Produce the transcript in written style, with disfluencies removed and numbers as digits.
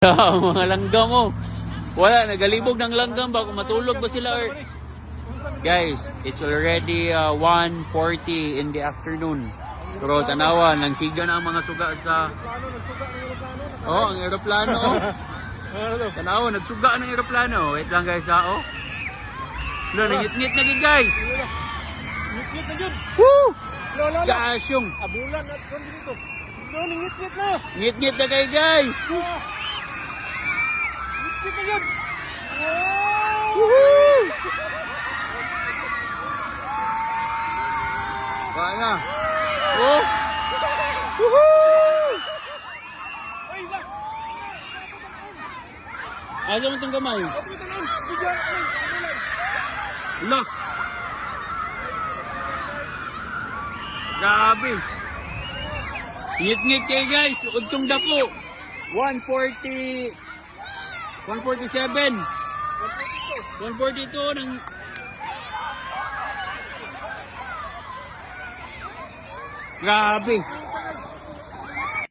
Mga langgam mo. Wala, nagalibog ng langgam ba? Kung matulog ba sila or... Guys, it's already 1:40 in the afternoon. Pero tanawa, nangsiga na ang mga suga sa... Oh, ang aeroplano. Tanawa, nagsuga ng aeroplano. Wait lang guys ha, oh. No, nangit-ngit na gid guys. Ngit-ngit na yun. Woo! Lola. Gasyong. Abulan at kung dito. No, ngit-ngit na. Ngit-ngit na kayo guys. Ngit-ngit na yun. Woohoo! Kaya nga. Oh! Woohoo! Ay, ba? Ayaw mo itong kamay. Dito na. Bigyan. Look! Grabe! Ngit-ngit kayo guys! Untong dako! 140... 147! 142 ng... Grabe!